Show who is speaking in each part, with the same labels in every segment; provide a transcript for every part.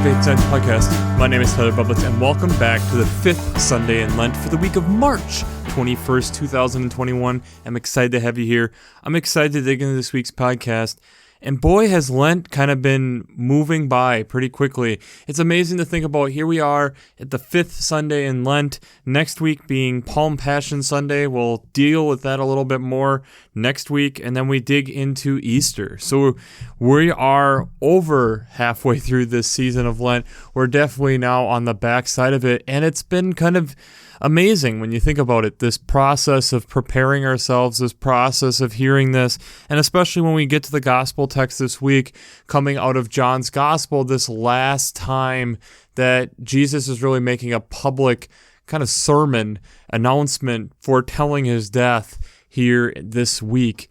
Speaker 1: Faith Science Podcast. My name is Tyler Bublitz, and welcome back to the fifth Sunday in Lent for the week of March 21st, 2021. I'm excited to have you here. I'm excited to dig into this week's podcast. And boy, has Lent kind of been moving by pretty quickly. It's amazing to think about. Here we are at the fifth Sunday in Lent. Next week being Palm Passion Sunday. We'll deal with that a little bit more next week. And then we dig into Easter. So we are over halfway through this season of Lent. We're definitely now on the backside of it. And it's been kind of amazing when you think about it, this process of preparing ourselves, this process of hearing this, and especially when we get to the gospel text this week, coming out of John's gospel, this last time that Jesus is really making a public kind of sermon announcement foretelling his death here this week.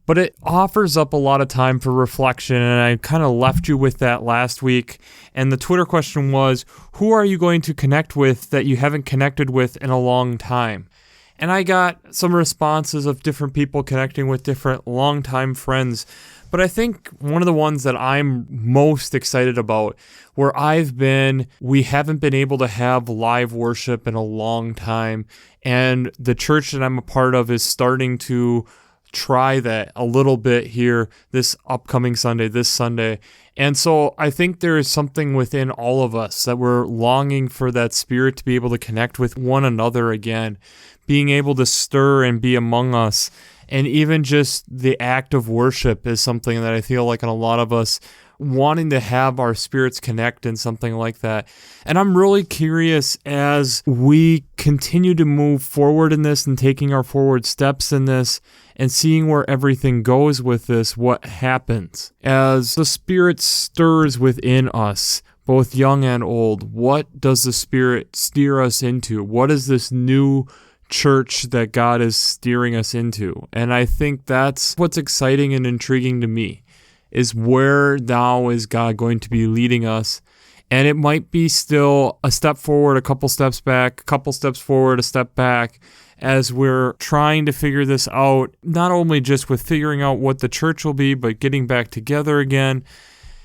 Speaker 1: But it offers up a lot of time for reflection, and I kind of left you with that last week. And the Twitter question was, who are you going to connect with that you haven't connected with in a long time? And I got some responses of different people connecting with different longtime friends. But I think one of the ones that I'm most excited about, where I've been, we haven't been able to have live worship in a long time. And the church that I'm a part of is starting to try that a little bit here this upcoming Sunday, this Sunday. And so I think there is something within all of us that we're longing for, that spirit to be able to connect with one another again, being able to stir and be among us. And even just the act of worship is something that I feel like in a lot of us wanting to have our spirits connect in something like that. And I'm really curious as we continue to move forward in this and taking our forward steps in this and seeing where everything goes with this, what happens as the Spirit stirs within us, both young and old. What does the Spirit steer us into? What is this new church that God is steering us into? And I think that's what's exciting and intriguing to me, is where now is God going to be leading us. And it might be still a step forward, a couple steps back, a couple steps forward, a step back, as we're trying to figure this out, not only just with figuring out what the church will be, but getting back together again.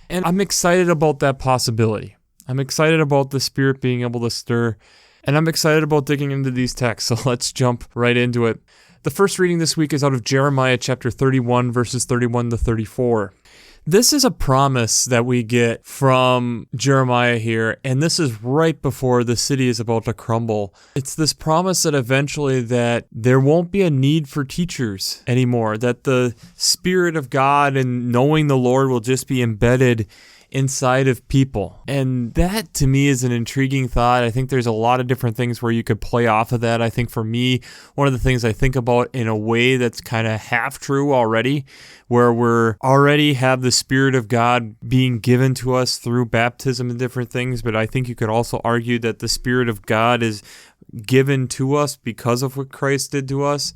Speaker 1: And I'm excited about that possibility. I'm excited about the Spirit being able to stir, and I'm excited about digging into these texts. So let's jump right into it. The first reading this week is out of Jeremiah chapter 31, verses 31 to 34. This is a promise that we get from Jeremiah here, and this is right before the city is about to crumble. It's this promise that eventually that there won't be a need for teachers anymore, that the Spirit of God and knowing the Lord will just be embedded inside of people. And that to me is an intriguing thought. I think there's a lot of different things where you could play off of that. I think for me, one of the things I think about in a way that's kind of half true already, where we're already have the Spirit of God being given to us through baptism and different things, but I think you could also argue that the Spirit of God is given to us because of what Christ did to us.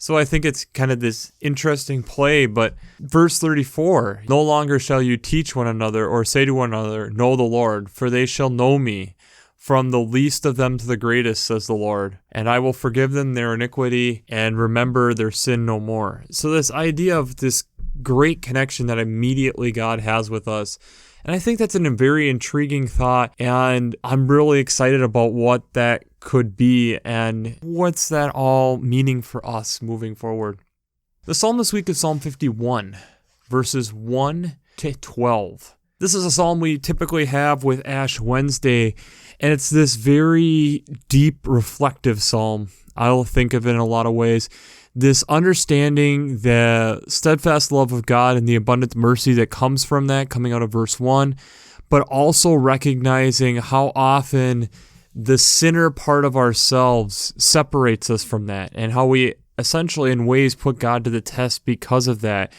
Speaker 1: So I think it's kind of this interesting play, but verse 34, no longer shall you teach one another or say to one another, know the Lord, for they shall know me, from the least of them to the greatest, says the Lord, and I will forgive them their iniquity and remember their sin no more. So this idea of this great connection that immediately God has with us, and I think that's a very intriguing thought, and I'm really excited about what that could be and what's that all meaning for us moving forward. The psalm this week is Psalm 51, verses 1 to 12. This is a psalm we typically have with Ash Wednesday, and it's this very deep, reflective psalm. I'll think of it in a lot of ways. This understanding the steadfast love of God and the abundant mercy that comes from that, coming out of verse 1, but also recognizing how often the sinner part of ourselves separates us from that, and how we essentially in ways put God to the test because of that.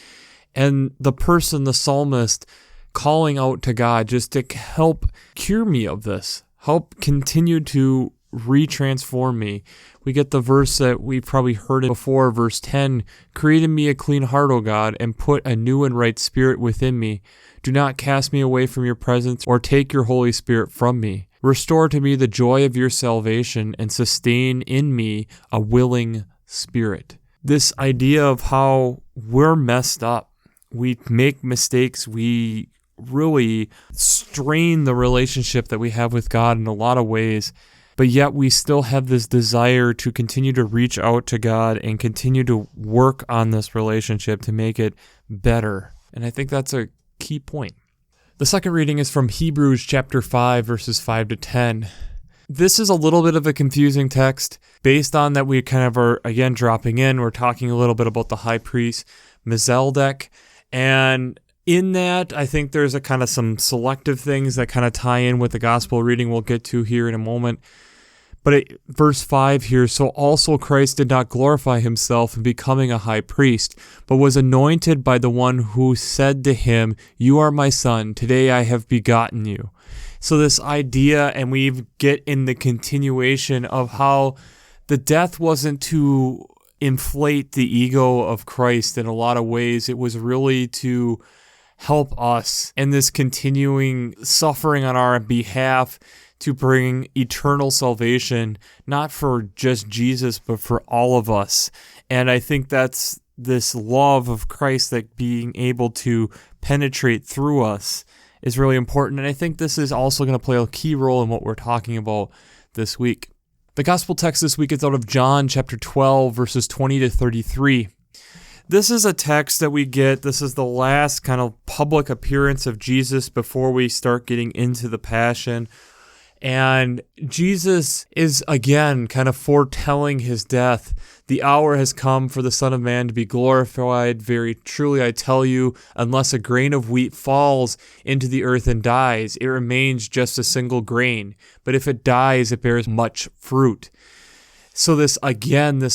Speaker 1: And the person, the psalmist, calling out to God just to help cure me of this, help continue to retransform me. We get the verse that we've probably heard it before, verse 10, create in me a clean heart, O God, and put a new and right spirit within me. Do not cast me away from your presence or take your Holy Spirit from me. Restore to me the joy of your salvation and sustain in me a willing spirit. This idea of how we're messed up. We make mistakes. We really strain the relationship that we have with God in a lot of ways. But yet we still have this desire to continue to reach out to God and continue to work on this relationship to make it better. And I think that's a key point. The second reading is from Hebrews chapter 5, verses 5 to 10. This is a little bit of a confusing text based on that we kind of are, again, dropping in. We're talking a little bit about the high priest, Melchizedek. And in that, I think there's a kind of some selective things that kind of tie in with the gospel reading we'll get to here in a moment. But verse 5 here, so also Christ did not glorify himself in becoming a high priest, but was anointed by the one who said to him, "You are my son, today I have begotten you." So this idea, and we get in the continuation of how the death wasn't to inflate the ego of Christ in a lot of ways. It was really to help us in this continuing suffering on our behalf, to bring eternal salvation, not for just Jesus, but for all of us. And I think that's this love of Christ that being able to penetrate through us is really important. And I think this is also going to play a key role in what we're talking about this week. The gospel text this week is out of John chapter 12, verses 20 to 33. This is a text that we get. This is the last kind of public appearance of Jesus before we start getting into the Passion. And Jesus is, again, kind of foretelling his death. The hour has come for the Son of Man to be glorified. Very truly, I tell you, unless a grain of wheat falls into the earth and dies, it remains just a single grain. But if it dies, it bears much fruit. So this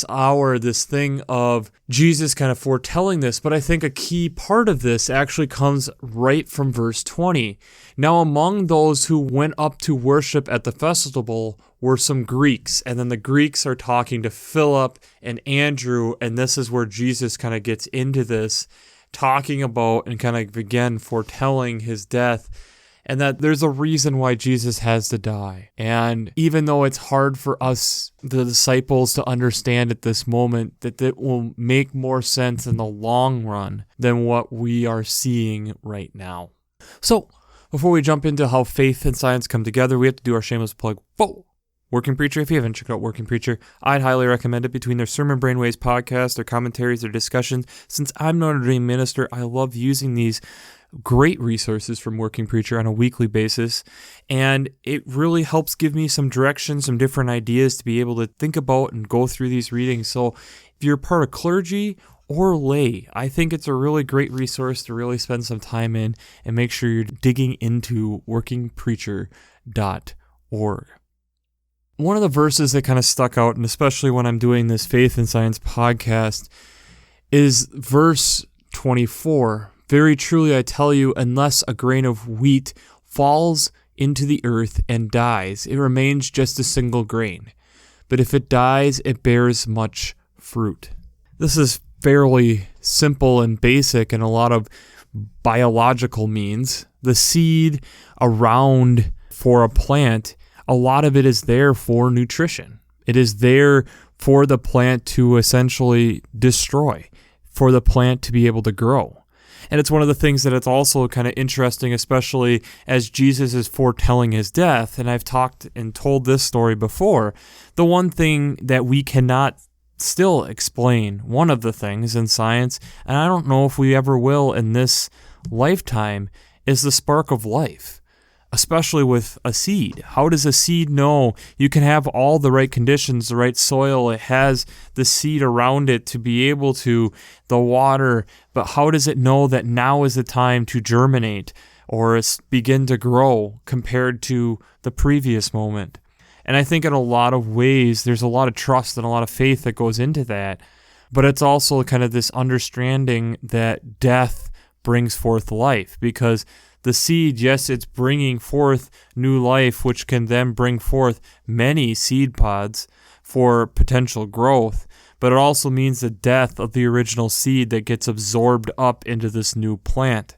Speaker 1: hour, this thing of Jesus kind of foretelling this, but I think a key part of this actually comes right from verse 20. Now among those who went up to worship at the festival were some Greeks, and then the Greeks are talking to Philip and Andrew, and this is where Jesus kind of gets into this, talking about and kind of, again, foretelling his death. And that there's a reason why Jesus has to die. And even though it's hard for us, the disciples, to understand at this moment, that it will make more sense in the long run than what we are seeing right now. So, before we jump into how faith and science come together, we have to do our shameless plug. Whoa! Working Preacher. If you haven't checked out Working Preacher, I'd highly recommend it. Between their Sermon Brainwaves podcast, their commentaries, their discussions, since I'm not a Dame minister, I love using these great resources from Working Preacher on a weekly basis, and it really helps give me some direction, some different ideas to be able to think about and go through these readings. So if you're part of clergy or lay, I think it's a really great resource to really spend some time in and make sure you're digging into workingpreacher.org. One of the verses that kind of stuck out, and especially when I'm doing this Faith and Science podcast, is verse 24. Very truly I tell you, unless a grain of wheat falls into the earth and dies, it remains just a single grain. But if it dies, it bears much fruit. This is fairly simple and basic in a lot of biological means. The seed around for a plant, a lot of it is there for nutrition. It is there for the plant to essentially destroy, for the plant to be able to grow. And it's one of the things that it's also kind of interesting, especially as Jesus is foretelling his death. And I've talked and told this story before. The one thing that we cannot still explain, one of the things in science, and I don't know if we ever will in this lifetime, is the spark of life. Especially with a seed. How does a seed know? You can have all the right conditions, the right soil, it has the seed around it to be able to, the water, but how does it know that now is the time to germinate or begin to grow compared to the previous moment? And I think in a lot of ways, there's a lot of trust and a lot of faith that goes into that, but it's also kind of this understanding that death brings forth life, because the seed, yes, it's bringing forth new life, which can then bring forth many seed pods for potential growth, but it also means the death of the original seed that gets absorbed up into this new plant.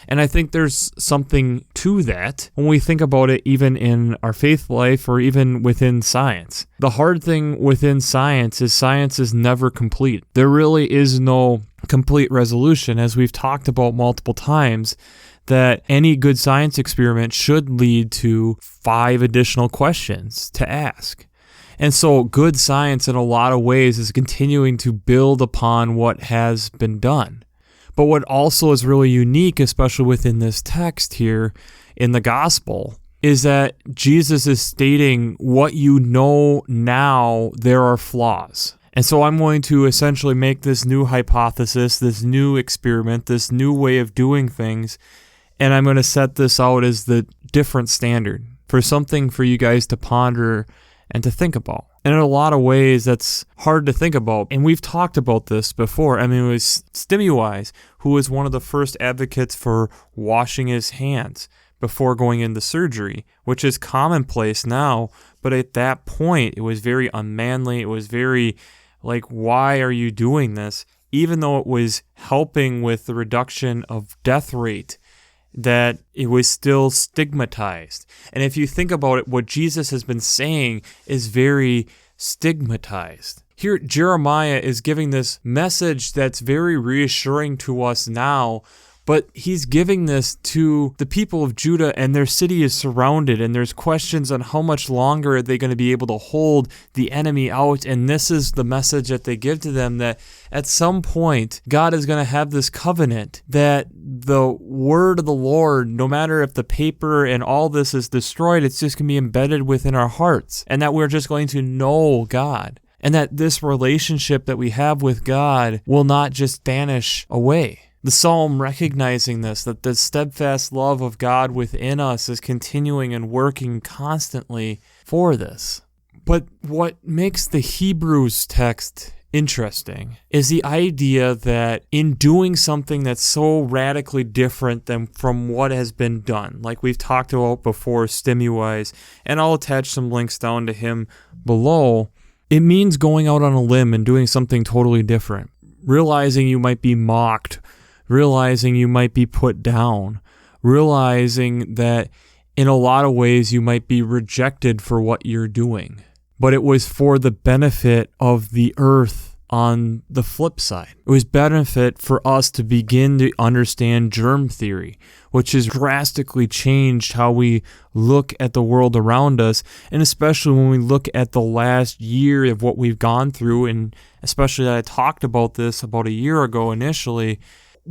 Speaker 1: And I think there's something to that when we think about it, even in our faith life or even within science. The hard thing within science is never complete. There really is no complete resolution, as we've talked about multiple times. that any good science experiment should lead to 5 additional questions to ask. And so good science in a lot of ways is continuing to build upon what has been done. But what also is really unique, especially within this text here in the gospel, is that Jesus is stating what you know now, there are flaws. And so I'm going to essentially make this new hypothesis, this new experiment, this new way of doing things, and I'm going to set this out as the different standard for something for you guys to ponder and to think about. And in a lot of ways, that's hard to think about. And we've talked about this before. I mean, it was Stimuwise, who was one of the first advocates for washing his hands before going into surgery, which is commonplace now. But at that point, it was very unmanly. It was very like, why are you doing this? Even though it was helping with the reduction of death rate, that it was still stigmatized. And if you think about it, what Jesus has been saying is very stigmatized. Here, Jeremiah is giving this message that's very reassuring to us now, but he's giving this to the people of Judah, and their city is surrounded, and there's questions on how much longer are they going to be able to hold the enemy out, and this is the message that they give to them, that at some point, God is going to have this covenant that the word of the Lord, no matter if the paper and all this is destroyed, it's just going to be embedded within our hearts, and that we're just going to know God, and that this relationship that we have with God will not just vanish away. The psalm recognizing this, that the steadfast love of God within us is continuing and working constantly for this. But what makes the Hebrews text interesting is the idea that in doing something that's so radically different than from what has been done, like we've talked about before, Stimuwise, and I'll attach some links down to him below, it means going out on a limb and doing something totally different, realizing you might be mocked, realizing you might be put down, realizing that in a lot of ways you might be rejected for what you're doing. But it was for the benefit of the earth on the flip side. It was benefit for us to begin to understand germ theory, which has drastically changed how we look at the world around us, and especially when we look at the last year of what we've gone through, and especially that I talked about this about a year ago initially.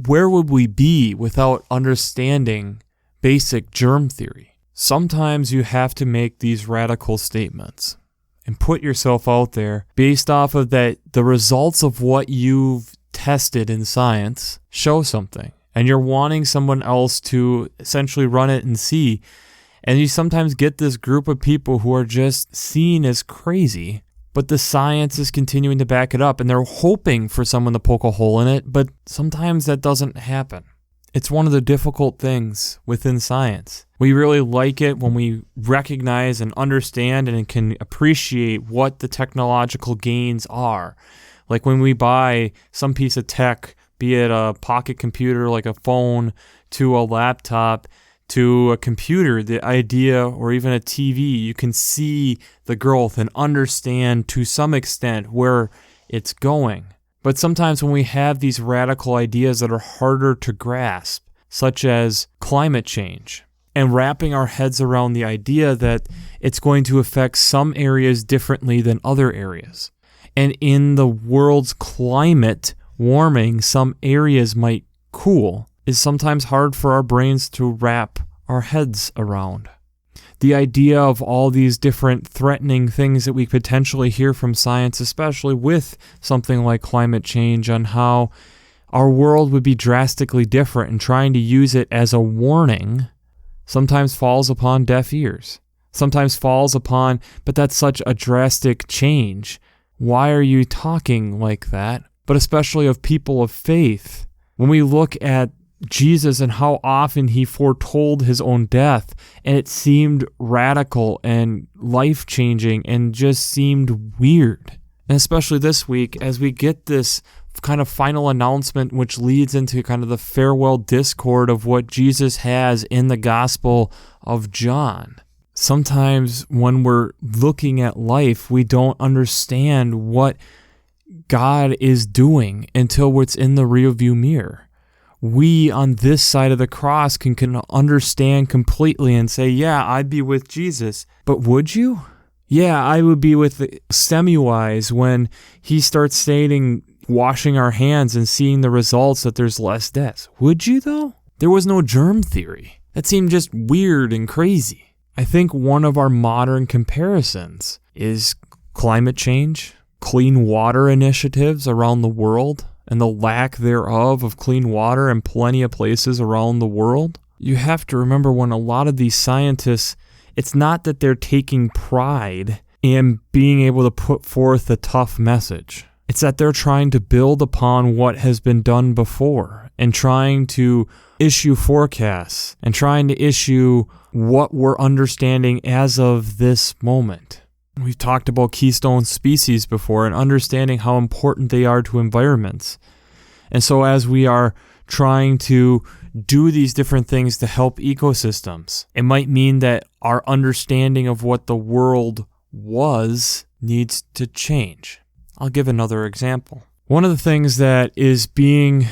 Speaker 1: Where would we be without understanding basic germ theory? Sometimes you have to make these radical statements and put yourself out there based off of that. The results of what you've tested in science show something, and you're wanting someone else to essentially run it and see. And you sometimes get this group of people who are just seen as crazy, but the science is continuing to back it up, and they're hoping for someone to poke a hole in it, but sometimes that doesn't happen. It's one of the difficult things within science. We really like it when we recognize and understand and can appreciate what the technological gains are. Like when we buy some piece of tech, be it a pocket computer like a phone, to a laptop, to a computer, the idea, or even a TV, you can see the growth and understand to some extent where it's going. But sometimes when we have these radical ideas that are harder to grasp, such as climate change, and wrapping our heads around the idea that it's going to affect some areas differently than other areas. And in the world's climate warming, some areas might cool, is sometimes hard for our brains to wrap our heads around. The idea of all these different threatening things that we potentially hear from science, especially with something like climate change, on how our world would be drastically different, and trying to use it as a warning sometimes falls upon deaf ears. Sometimes falls upon, but that's such a drastic change. Why are you talking like that? But especially of people of faith. When we look at Jesus and how often he foretold his own death, and it seemed radical and life-changing and just seemed weird. And especially this week, as we get this kind of final announcement, which leads into kind of the farewell discord of what Jesus has in the Gospel of John. Sometimes when we're looking at life, we don't understand what God is doing until it's in the rearview mirror. we on this side of the cross can understand completely and say, yeah, I'd be with Jesus. But would you? Yeah, I would be with the Semmelweis when he starts stating washing our hands and seeing the results that there's less deaths. Would you though? There was no germ theory. That seemed just weird and crazy. I think one of our modern comparisons is climate change, clean water initiatives around the world, and the lack thereof of clean water in plenty of places around the world. You have to remember, when a lot of these scientists, it's not that they're taking pride in being able to put forth a tough message. It's that they're trying to build upon what has been done before and trying to issue forecasts and trying to issue what we're understanding as of this moment. We've talked about keystone species before and understanding how important they are to environments. And so as we are trying to do these different things to help ecosystems, it might mean that our understanding of what the world was needs to change. I'll give another example. One of the things that is being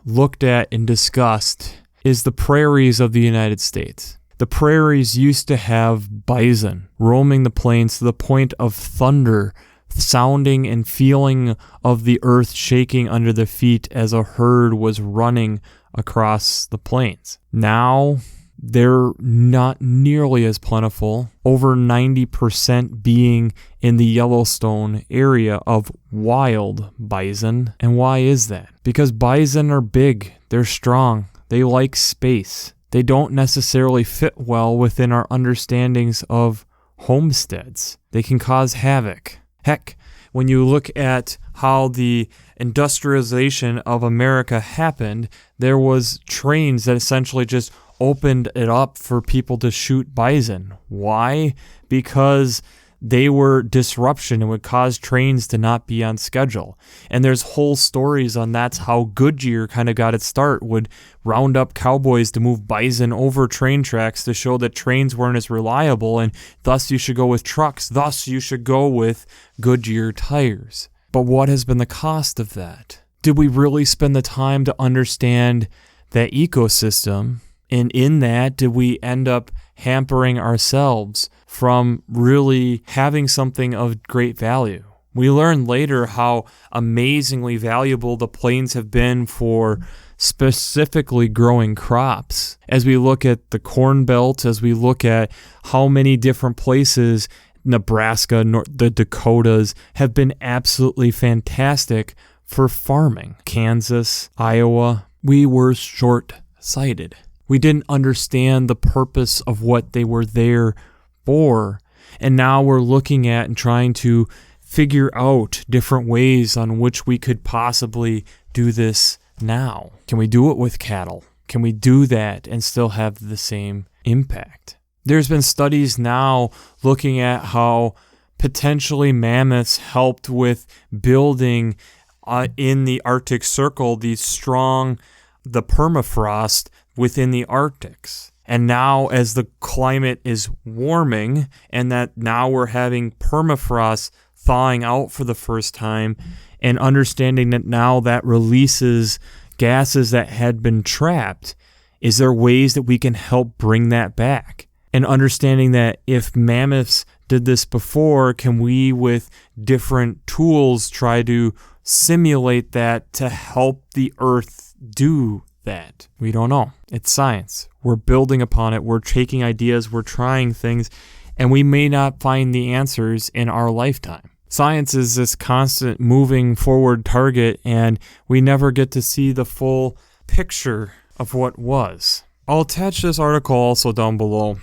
Speaker 1: looked at and discussed is the prairies of the United States. The prairies used to have bison roaming the plains to the point of thunder sounding and feeling of the earth shaking under their feet as a herd was running across the plains. Now, they're not nearly as plentiful, over 90% being in the Yellowstone area of wild bison. And why is that? Because bison are big, they're strong, they like space. They don't necessarily fit well within our understandings of homesteads. They can cause havoc. Heck, when you look at how the industrialization of America happened, there was trains that essentially just opened it up for people to shoot bison. Why? Because they were disruption and would cause trains to not be on schedule. And there's whole stories on that's how Goodyear kind of got its start, would round up cowboys to move bison over train tracks to show that trains weren't as reliable, and thus you should go with trucks, thus you should go with Goodyear tires. But what has been the cost of that? Did we really spend the time to understand that ecosystem? And in that, did we end up hampering ourselves from really having something of great value? We learned later how amazingly valuable the plains have been for specifically growing crops. As we look at the Corn Belt, as we look at how many different places, Nebraska, the Dakotas, have been absolutely fantastic for farming. Kansas, Iowa, we were short-sighted. We didn't understand the purpose of what they were there for. And now we're looking at and trying to figure out different ways on which we could possibly do this now. Can we do it with cattle? Can we do that and still have the same impact? There's been studies now looking at how potentially mammoths helped with building in the Arctic Circle the permafrost within the Arctics. And now as the climate is warming and that now we're having permafrost thawing out for the first time, and understanding that now that releases gases that had been trapped, is there ways that we can help bring that back? And understanding that if mammoths did this before, can we with different tools try to simulate that to help the earth do that? We don't know. It's science. We're building upon it. We're taking ideas. We're trying things. And we may not find the answers in our lifetime. Science is this constant moving forward target, and we never get to see the full picture of what was. I'll attach this article also down below.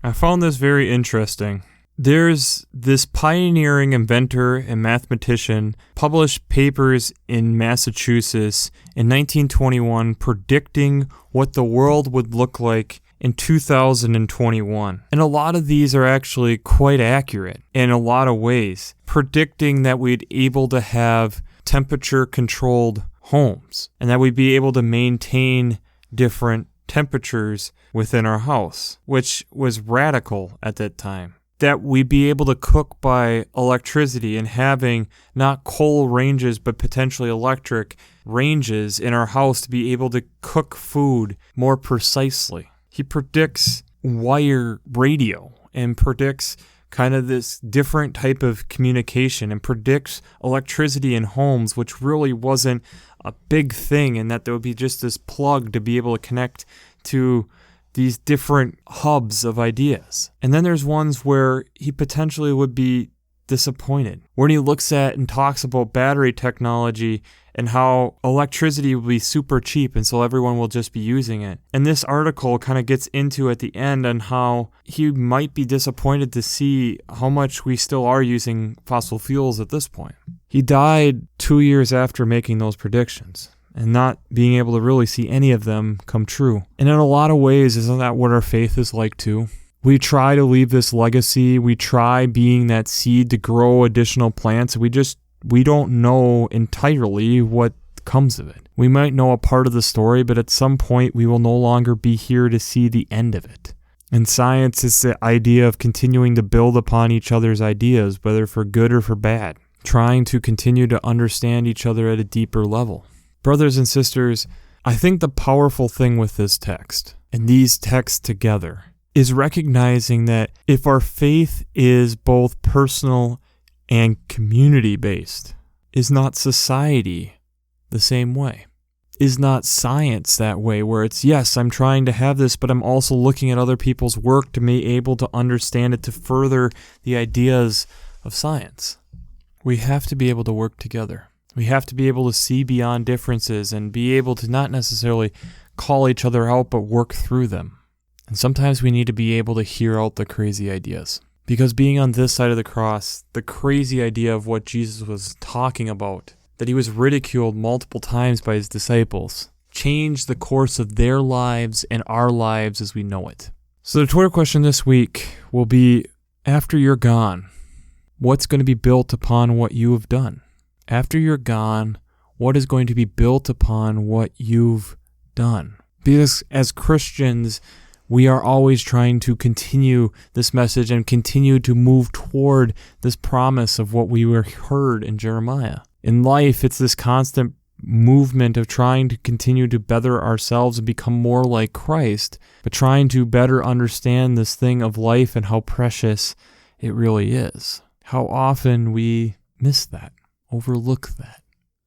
Speaker 1: I found this very interesting. There's this pioneering inventor and mathematician published papers in Massachusetts in 1921 predicting what the world would look like in 2021. And a lot of these are actually quite accurate in a lot of ways, predicting that we'd able to have temperature-controlled homes and that we'd be able to maintain different temperatures within our house, which was radical at that time. that we be able to cook by electricity and having not coal ranges but potentially electric ranges in our house to be able to cook food more precisely. He predicts wire radio and predicts kind of this different type of communication and predicts electricity in homes, which really wasn't a big thing, and that there would be just this plug to be able to connect to these different hubs of ideas. And then there's ones where he potentially would be disappointed. When he looks at and talks about battery technology and how electricity will be super cheap and so everyone will just be using it. And this article kind of gets into at the end on how he might be disappointed to see how much we still are using fossil fuels at this point. He died 2 years after making those predictions and not being able to really see any of them come true. And in a lot of ways, isn't that what our faith is like too? We try to leave this legacy. We try being that seed to grow additional plants. We don't know entirely what comes of it. We might know a part of the story, but at some point we will no longer be here to see the end of it. And science is the idea of continuing to build upon each other's ideas, whether for good or for bad, trying to continue to understand each other at a deeper level. Brothers and sisters, I think the powerful thing with this text, and these texts together, is recognizing that if our faith is both personal and community-based, is not society the same way? Is not science that way, where it's, yes, I'm trying to have this, but I'm also looking at other people's work to be able to understand it, to further the ideas of science? We have to be able to work together. We have to be able to see beyond differences and be able to not necessarily call each other out, but work through them. And sometimes we need to be able to hear out the crazy ideas. Because being on this side of the cross, the crazy idea of what Jesus was talking about, that he was ridiculed multiple times by his disciples, changed the course of their lives and our lives as we know it. So the Twitter question this week will be, after you're gone, what's going to be built upon what you have done? After you're gone, what is going to be built upon what you've done? Because as Christians, we are always trying to continue this message and continue to move toward this promise of what we were heard in Jeremiah. In life, it's this constant movement of trying to continue to better ourselves and become more like Christ, but trying to better understand this thing of life and how precious it really is. How often we miss that, overlook that.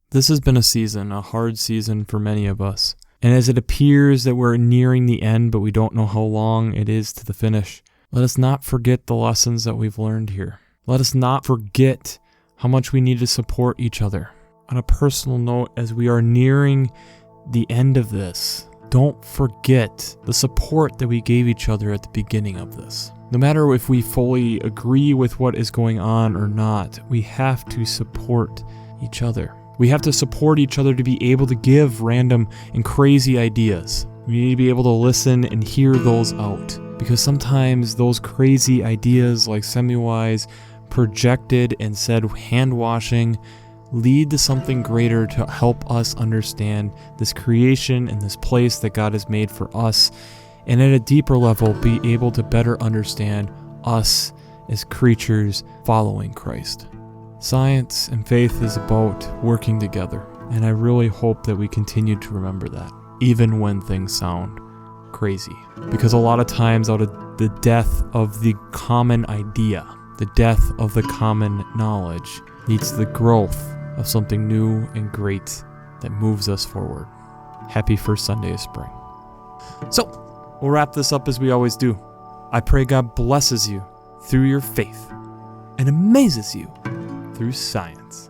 Speaker 1: This has been a hard season for many of us. And as it appears that we're nearing the end, but we don't know how long it is to the finish, let us not forget the lessons that we've learned here. Let us not forget how much we need to support each other. On a personal note, as we are nearing the end of this, don't forget the support that we gave each other at the beginning of this. No matter if we fully agree with what is going on or not, we have to support each other. We have to support each other to be able to give random and crazy ideas. We need to be able to listen and hear those out. Because sometimes those crazy ideas, like Semmelweis projected and said hand-washing, lead to something greater to help us understand this creation and this place that God has made for us. And at a deeper level, be able to better understand us as creatures following Christ. Science and faith is about working together, and I really hope that we continue to remember that, even when things sound crazy. Because a lot of times out of the death of the common idea, the death of the common knowledge, leads to the growth of something new and great that moves us forward. Happy first Sunday of spring. So, we'll wrap this up as we always do. I pray God blesses you through your faith and amazes you through science.